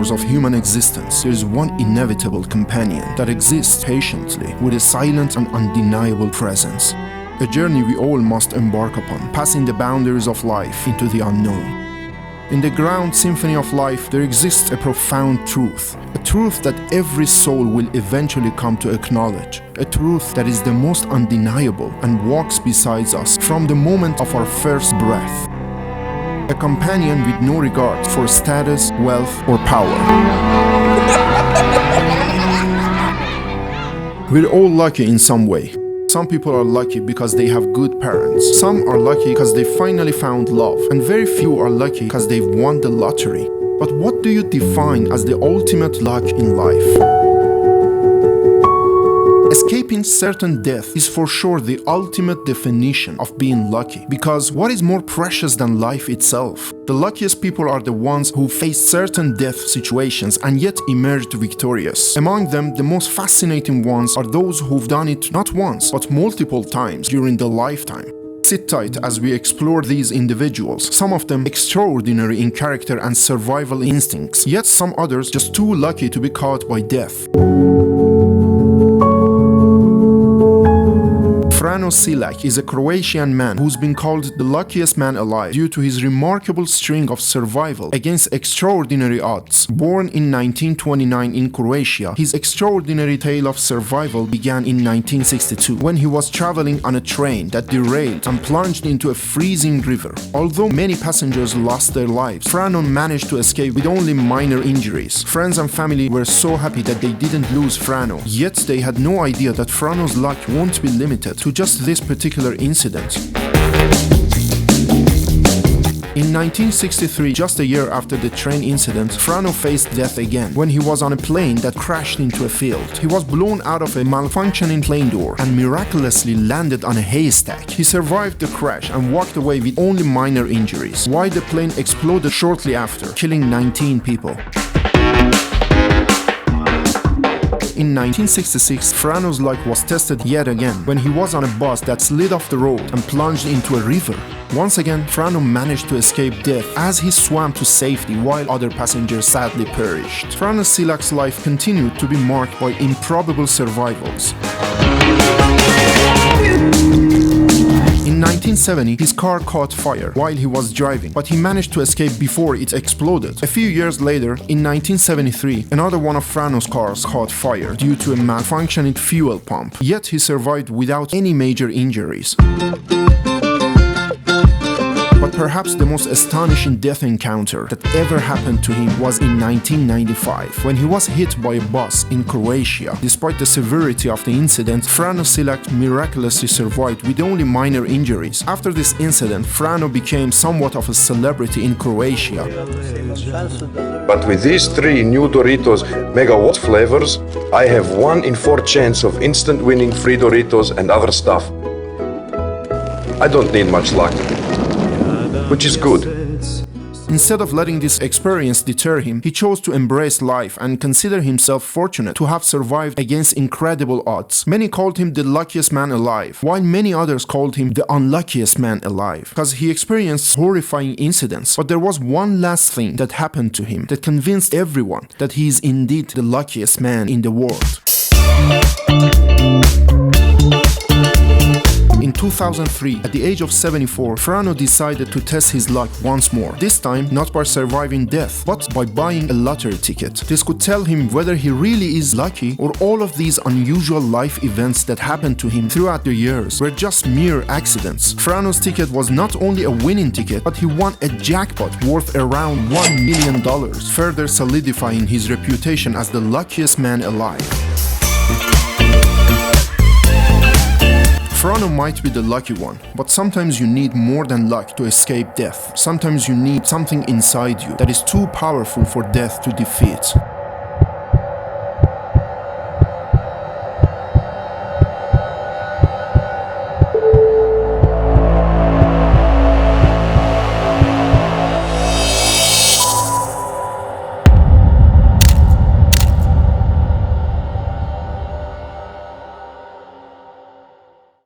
chapters of human existence, there is one inevitable companion that exists patiently with a silent and undeniable presence. A journey we all must embark upon, passing the boundaries of life into the unknown. In the grand symphony of life, there exists a profound truth. A truth that every soul will eventually come to acknowledge. A truth that is the most undeniable and walks beside us from the moment of our first breath. A companion with no regard for status, wealth, or power. We're all lucky in some way. Some people are lucky because they have good parents. Some are lucky because they finally found love. And very few are lucky because they've won the lottery. But what do you define as the ultimate luck in life? Escaping certain death is for sure the ultimate definition of being lucky, because what is more precious than life itself? The luckiest people are the ones who face certain death situations and yet emerged victorious. Among them, the most fascinating ones are those who've done it not once, but multiple times during their lifetime. Sit tight as we explore these individuals, some of them extraordinary in character and survival instincts, yet some others just too lucky to be caught by death. Frano Selak is a Croatian man who's been called the luckiest man alive due to his remarkable string of survival against extraordinary odds. Born in 1929 in Croatia, his extraordinary tale of survival began in 1962 when he was traveling on a train that derailed and plunged into a freezing river. Although many passengers lost their lives, Frano managed to escape with only minor injuries. Friends and family were so happy that they didn't lose Frano, yet they had no idea that Frano's luck won't be limited to just this particular incident. In 1963, just a year after the train incident, Frano faced death again when he was on a plane that crashed into a field. He was blown out of a malfunctioning plane door and miraculously landed on a haystack. He survived the crash and walked away with only minor injuries, while the plane exploded shortly after, killing 19 people. In 1966, Frano's luck was tested yet again when he was on a bus that slid off the road and plunged into a river. Once again, Frano managed to escape death as he swam to safety while other passengers sadly perished. Franos Silak's life continued to be marked by improbable survivals. In 1970, his car caught fire while he was driving, but he managed to escape before it exploded. A few years later, in 1973, another one of Frano's cars caught fire due to a malfunctioning fuel pump, yet he survived without any major injuries. But perhaps the most astonishing death encounter that ever happened to him was in 1995, when he was hit by a bus in Croatia. Despite the severity of the incident, Franos Silak miraculously survived with only minor injuries. After this incident, Frano became somewhat of a celebrity in Croatia. But with these 3 new Doritos megawatt flavors, I have 1 in 4 chance of instant winning free Doritos and other stuff. I don't need much luck, which is good. Instead of letting this experience deter him, he chose to embrace life and consider himself fortunate to have survived against incredible odds. Many called him the luckiest man alive, while many others called him the unluckiest man alive, because he experienced horrifying incidents. But there was one last thing that happened to him that convinced everyone that he is indeed the luckiest man in the world. In 2003, at the age of 74, Frano decided to test his luck once more. This time, not by surviving death, but by buying a lottery ticket. This could tell him whether he really is lucky or all of these unusual life events that happened to him throughout the years were just mere accidents. Frano's ticket was not only a winning ticket, but he won a jackpot worth around $1 million, further solidifying his reputation as the luckiest man alive. Frano might be the lucky one, but sometimes you need more than luck to escape death. Sometimes you need something inside you that is too powerful for death to defeat.